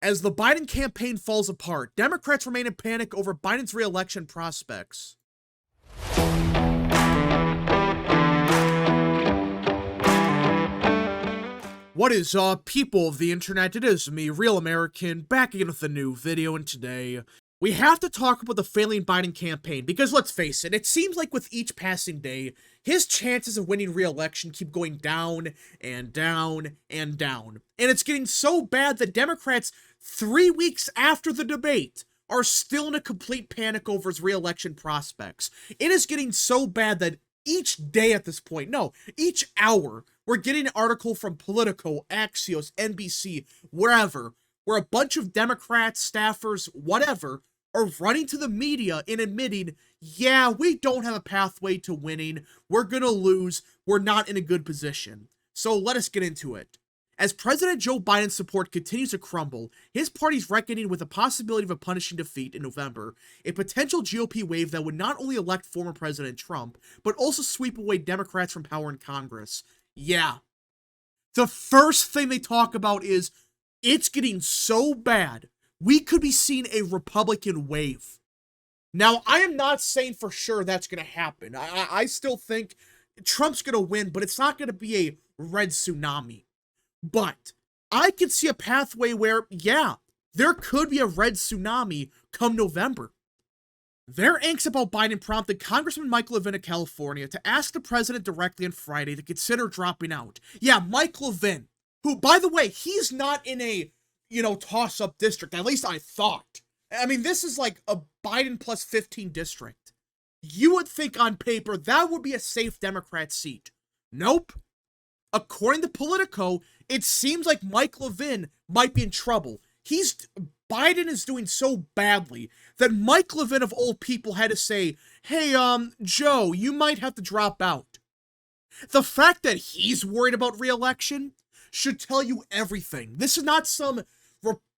As the Biden campaign falls apart, Democrats remain in panic over Biden's re-election prospects. What is up, people of the internet? It is me, Real American, back again with a new video, and today we have to talk about the failing Biden campaign, because let's face it seems like with each passing day, his chances of winning re-election keep going down and down and down. And it's getting so bad that Democrats, 3 weeks after the debate, are still in a complete panic over his re-election prospects. It is getting so bad that each day at this point, no, each hour, we're getting an article from Politico, Axios, NBC, wherever, where a bunch of Democrats, staffers, whatever, are running to the media and admitting, yeah, we don't have a pathway to winning, we're gonna lose, we're not in a good position. So let us get into it. As President Joe Biden's support continues to crumble, his party's reckoning with the possibility of a punishing defeat in November, a potential GOP wave that would not only elect former President Trump, but also sweep away Democrats from power in Congress. Yeah. The first thing they talk about is, it's getting so bad, we could be seeing a Republican wave. Now, I am not saying for sure that's going to happen. I still think Trump's going to win, but it's not going to be a red tsunami. But I can see a pathway where, yeah, there could be a red tsunami come November. Their angst about Biden prompted Congressman Mike Levin of California to ask the president directly on Friday to consider dropping out. Yeah, Mike Levin, who, by the way, he's not in a, toss-up district. At least I thought. I mean, this is like a Biden plus 15 district. You would think on paper that would be a safe Democrat seat. Nope. According to Politico, it seems like Mike Levin might be in trouble. Biden is doing so badly that Mike Levin of all people had to say, hey, Joe, you might have to drop out. The fact that he's worried about re-election should tell you everything. This is not some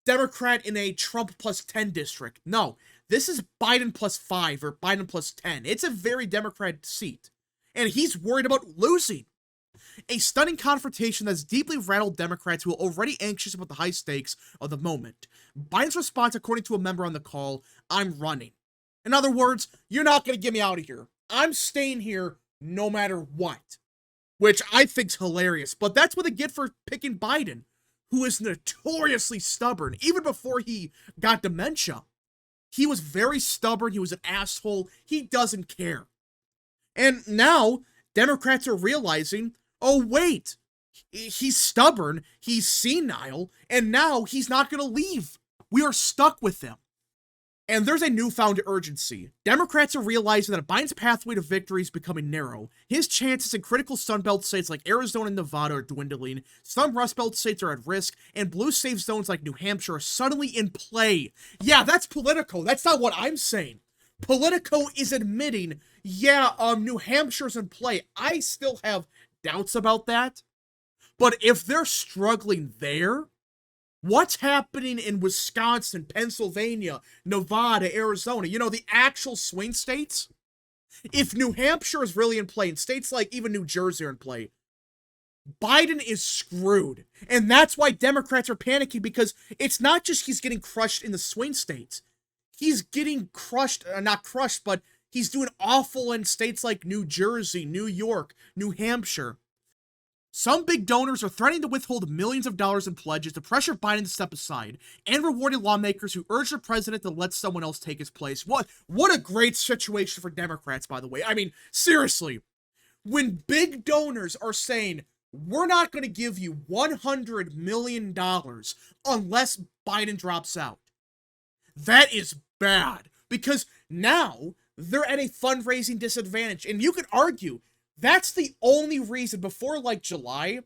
Democrat in a Trump plus 10 district. No, this is Biden plus 5 or Biden plus 10. It's a very Democrat seat. And he's worried about losing. A stunning confrontation that's deeply rattled Democrats who are already anxious about the high stakes of the moment. Biden's response, according to a member on the call, I'm running. In other words, you're not going to get me out of here. I'm staying here no matter what. Which I think's hilarious, but that's what they get for picking Biden, who is notoriously stubborn. Even before he got dementia, he was very stubborn, he was an asshole, he doesn't care. And now, Democrats are realizing, oh wait, he's stubborn, he's senile, and now he's not going to leave. We are stuck with him. And there's a newfound urgency. Democrats are realizing that Biden's pathway to victory is becoming narrow. His chances in critical Sunbelt states like Arizona and Nevada are dwindling, some Rust Belt states are at risk, and blue safe zones like New Hampshire are suddenly in play. Yeah, that's Politico. That's not what I'm saying. Politico is admitting, yeah, New Hampshire's in play. I still have doubts about that. But if they're struggling there, what's happening in Wisconsin, Pennsylvania, Nevada, Arizona, the actual swing states? If New Hampshire is really in play, and states like even New Jersey are in play, Biden is screwed. And that's why Democrats are panicking, because it's not just he's getting crushed in the swing states. He's getting crushed, not crushed, but he's doing awful in states like New Jersey, New York, New Hampshire. Some big donors are threatening to withhold millions of dollars in pledges to pressure Biden to step aside, and rewarding lawmakers who urge the president to let someone else take his place. What a great situation for Democrats, by the way. I mean, seriously. When big donors are saying, we're not going to give you $100 million unless Biden drops out, that is bad. Because now they're at a fundraising disadvantage. And you could argue, that's the only reason before July,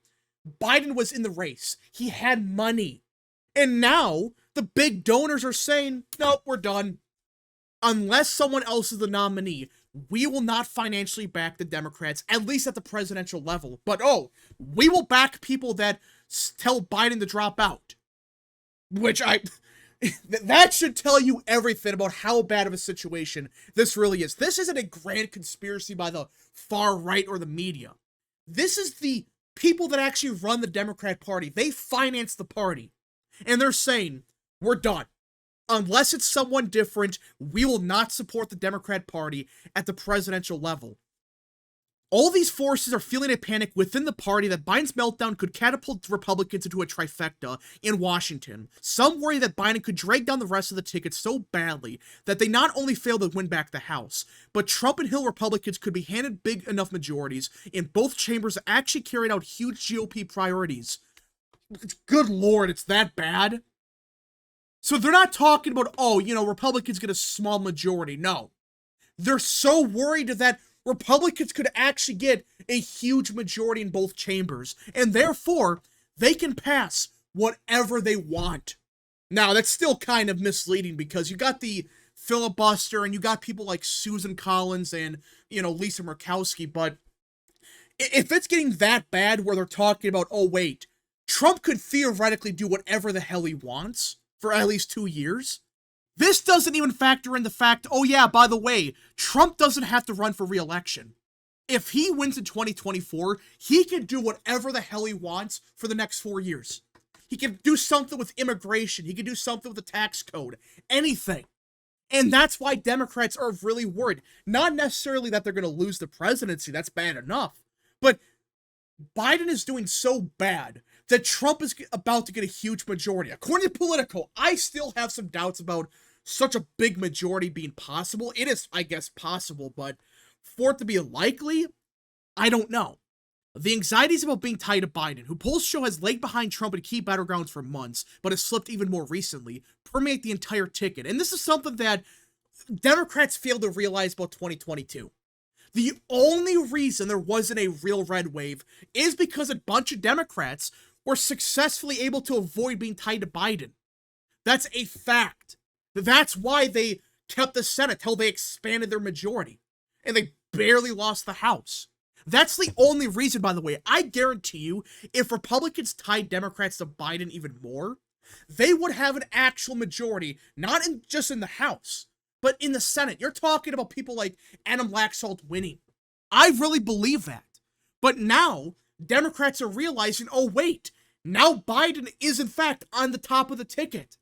Biden was in the race. He had money. And now the big donors are saying, nope, we're done. Unless someone else is the nominee, we will not financially back the Democrats, at least at the presidential level. But we will back people that tell Biden to drop out. Which that should tell you everything about how bad of a situation this really is. This isn't a grand conspiracy by the far right or the media. This is the people that actually run the Democrat Party. They finance the party. And they're saying, We're done. Unless it's someone different, we will not support the Democrat Party at the presidential level. All these forces are feeling a panic within the party that Biden's meltdown could catapult Republicans into a trifecta in Washington. Some worry that Biden could drag down the rest of the ticket so badly that they not only fail to win back the House, but Trump and Hill Republicans could be handed big enough majorities in both chambers that actually carried out huge GOP priorities. Good Lord, it's that bad? So they're not talking about, oh, Republicans get a small majority. No. They're so worried that Republicans could actually get a huge majority in both chambers, and therefore, they can pass whatever they want. Now, that's still kind of misleading because you got the filibuster and you got people like Susan Collins and, Lisa Murkowski, but if it's getting that bad where they're talking about, oh, wait, Trump could theoretically do whatever the hell he wants for at least 2 years, this doesn't even factor in the fact, oh yeah, by the way, Trump doesn't have to run for re-election. If he wins in 2024, he can do whatever the hell he wants for the next 4 years. He can do something with immigration. He can do something with the tax code. Anything. And that's why Democrats are really worried. Not necessarily that they're going to lose the presidency. That's bad enough. But Biden is doing so bad that Trump is about to get a huge majority. According to Politico, I still have some doubts about such a big majority being possible. It is, I guess, possible, but for it to be likely, I don't know. The anxieties about being tied to Biden, who polls show has lagged behind Trump in key battlegrounds for months, but has slipped even more recently, permeate the entire ticket. And this is something that Democrats failed to realize about 2022. The only reason there wasn't a real red wave is because a bunch of Democrats were successfully able to avoid being tied to Biden. That's a fact. That's why they kept the Senate till they expanded their majority. And they barely lost the House. That's the only reason, by the way. I guarantee you, if Republicans tied Democrats to Biden even more, they would have an actual majority, not just in the House, but in the Senate. You're talking about people like Adam Laxalt winning. I really believe that. But now, Democrats are realizing, oh wait, now Biden is in fact on the top of the ticket.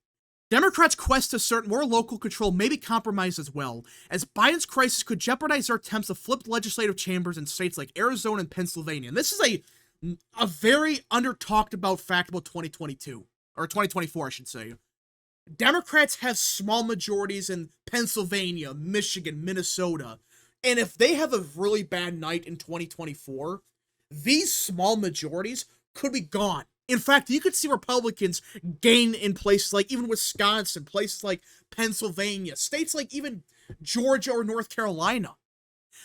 Democrats' quest to assert more local control may be compromised as well, as Biden's crisis could jeopardize their attempts to flip legislative chambers in states like Arizona and Pennsylvania. And this is a very under-talked about fact about 2022, or 2024, I should say. Democrats have small majorities in Pennsylvania, Michigan, Minnesota, and if they have a really bad night in 2024, these small majorities could be gone. In fact, you could see Republicans gain in places like even Wisconsin, places like Pennsylvania, states like even Georgia or North Carolina.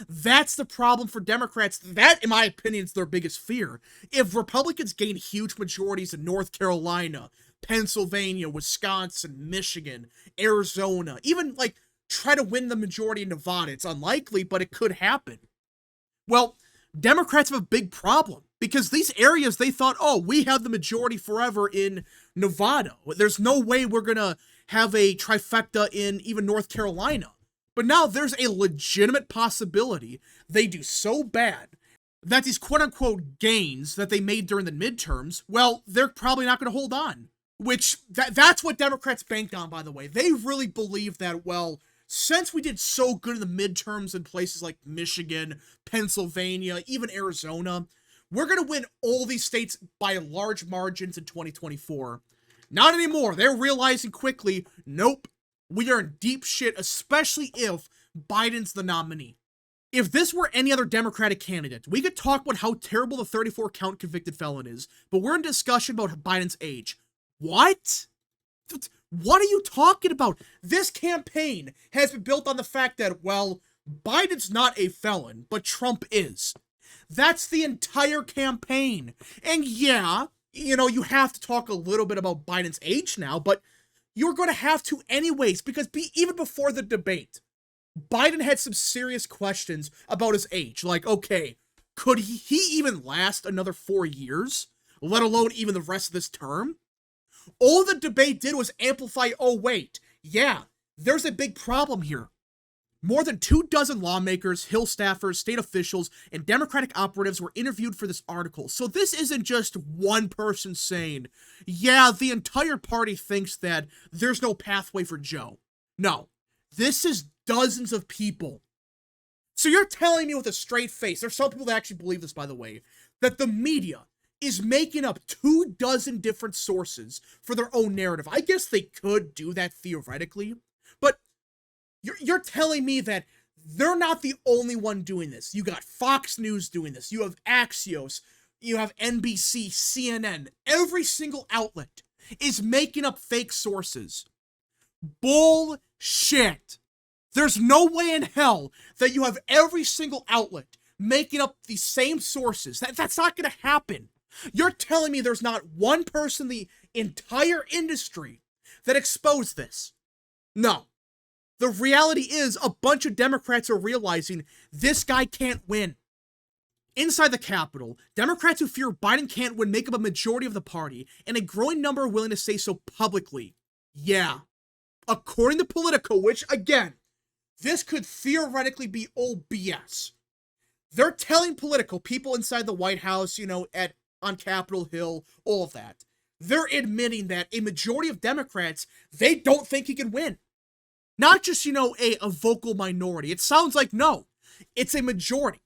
That's the problem for Democrats. That, in my opinion, is their biggest fear. If Republicans gain huge majorities in North Carolina, Pennsylvania, Wisconsin, Michigan, Arizona, even try to win the majority in Nevada, it's unlikely, but it could happen. Well, Democrats have a big problem because these areas they thought, oh, we have the majority forever in Nevada. There's no way we're going to have a trifecta in even North Carolina. But now there's a legitimate possibility they do so bad that these quote-unquote gains that they made during the midterms, well, they're probably not going to hold on. Which, that's what Democrats banked on, by the way. They really believe that, well, since we did so good in the midterms in places like Michigan, Pennsylvania, even Arizona, we're going to win all these states by large margins in 2024. Not anymore. They're realizing quickly, nope, we are in deep shit, especially if Biden's the nominee. If this were any other Democratic candidate, we could talk about how terrible the 34-count convicted felon is, but we're in discussion about Biden's age. What? What are you talking about? This campaign has been built on the fact that, well, Biden's not a felon, but Trump is. That's the entire campaign. And yeah, you have to talk a little bit about Biden's age now, but you're going to have to anyways, because even before the debate, Biden had some serious questions about his age. Like, okay, could he even last another 4 years, let alone even the rest of this term? All the debate did was amplify, oh wait, yeah, there's a big problem here. More than 24 lawmakers, Hill staffers, state officials, and Democratic operatives were interviewed for this article. So this isn't just one person saying, yeah, the entire party thinks that there's no pathway for Joe. No, this is dozens of people. So you're telling me with a straight face, there's some people that actually believe this, by the way, that the media is making up 24 different sources for their own narrative. I guess they could do that theoretically, but you're telling me that they're not the only one doing this. You got Fox News doing this. You have Axios. You have NBC, CNN. Every single outlet is making up fake sources. Bullshit. There's no way in hell that you have every single outlet making up the same sources. That's not going to happen. You're telling me there's not one person in the entire industry that exposed this. No. The reality is a bunch of Democrats are realizing this guy can't win. Inside the Capitol, Democrats who fear Biden can't win make up a majority of the party, and a growing number are willing to say so publicly. Yeah. According to Politico, which, again, this could theoretically be old BS. They're telling Politico, people inside the White House, on Capitol Hill, all of that. They're admitting that a majority of Democrats, they don't think he can win. Not just, a vocal minority. It sounds like, no, it's a majority.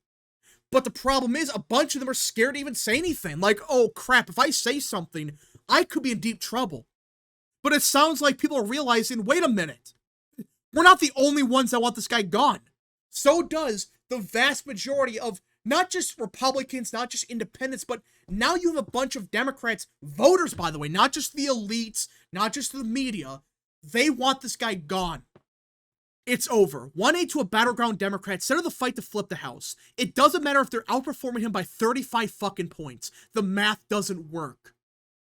But the problem is, a bunch of them are scared to even say anything. Like, oh crap, if I say something, I could be in deep trouble. But it sounds like people are realizing, wait a minute. We're not the only ones that want this guy gone. So does the vast majority of not just Republicans, not just independents, but now you have a bunch of Democrats, voters, by the way, not just the elites, not just the media. They want this guy gone. It's over. 1-8 to a battleground Democrat, center the fight to flip the House. It doesn't matter if they're outperforming him by 35 fucking points. The math doesn't work.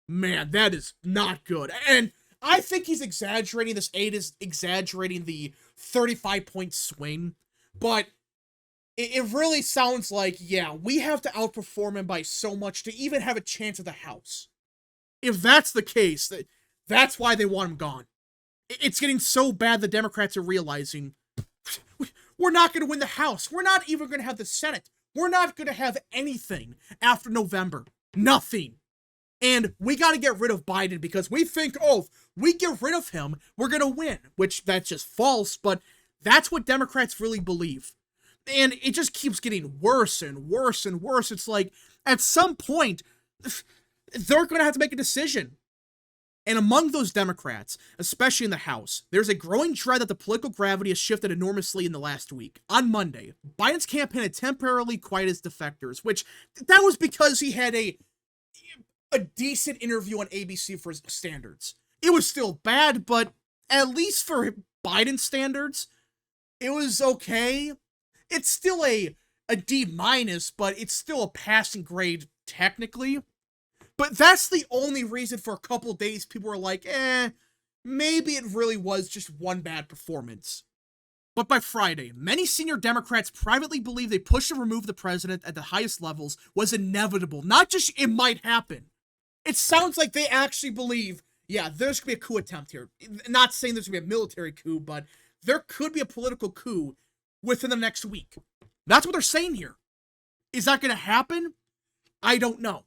Man, that is not good. And I think he's exaggerating. This 8 is exaggerating the 35-point swing. But it really sounds like, yeah, we have to outperform him by so much to even have a chance at the House. If that's the case, that's why they want him gone. It's getting so bad the Democrats are realizing, we're not going to win the House. We're not even going to have the Senate. We're not going to have anything after November. Nothing. And we got to get rid of Biden because we think, oh, if we get rid of him, we're going to win. Which, that's just false, but that's what Democrats really believe. And it just keeps getting worse and worse and worse. It's like, at some point, they're going to have to make a decision. And among those Democrats, especially in the House, there's a growing dread that the political gravity has shifted enormously in the last week. On Monday, Biden's campaign had temporarily quieted his defectors, which that was because he had a decent interview on ABC for his standards. It was still bad, but at least for Biden standards, it was okay. It's still a D-, but it's still a passing grade technically. But that's the only reason for a couple days people were like, maybe it really was just one bad performance. But by Friday, many senior Democrats privately believed a push to remove the president at the highest levels was inevitable. Not just it might happen. It sounds like they actually believe, yeah, there's going to be a coup attempt here. Not saying there's going to be a military coup, but there could be a political coup within the next week. That's what they're saying here. Is that going to happen? I don't know.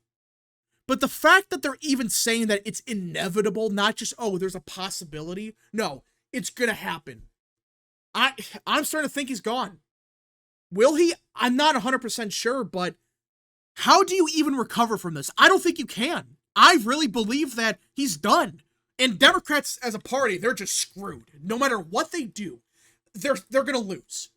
But the fact that they're even saying that it's inevitable, not just, oh, there's a possibility. No, it's going to happen. I'm starting to think he's gone. Will he? I'm not 100% sure, but how do you even recover from this? I don't think you can. I really believe that he's done. And Democrats as a party, they're just screwed. No matter what they do, they're going to lose.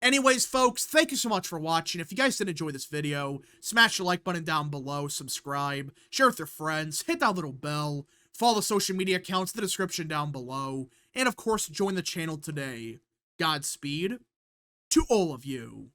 Anyways, folks, thank you so much for watching. If you guys did enjoy this video, smash the like button down below, subscribe, share with your friends, hit that little bell, follow the social media accounts in the description down below, and of course, join the channel today. Godspeed to all of you.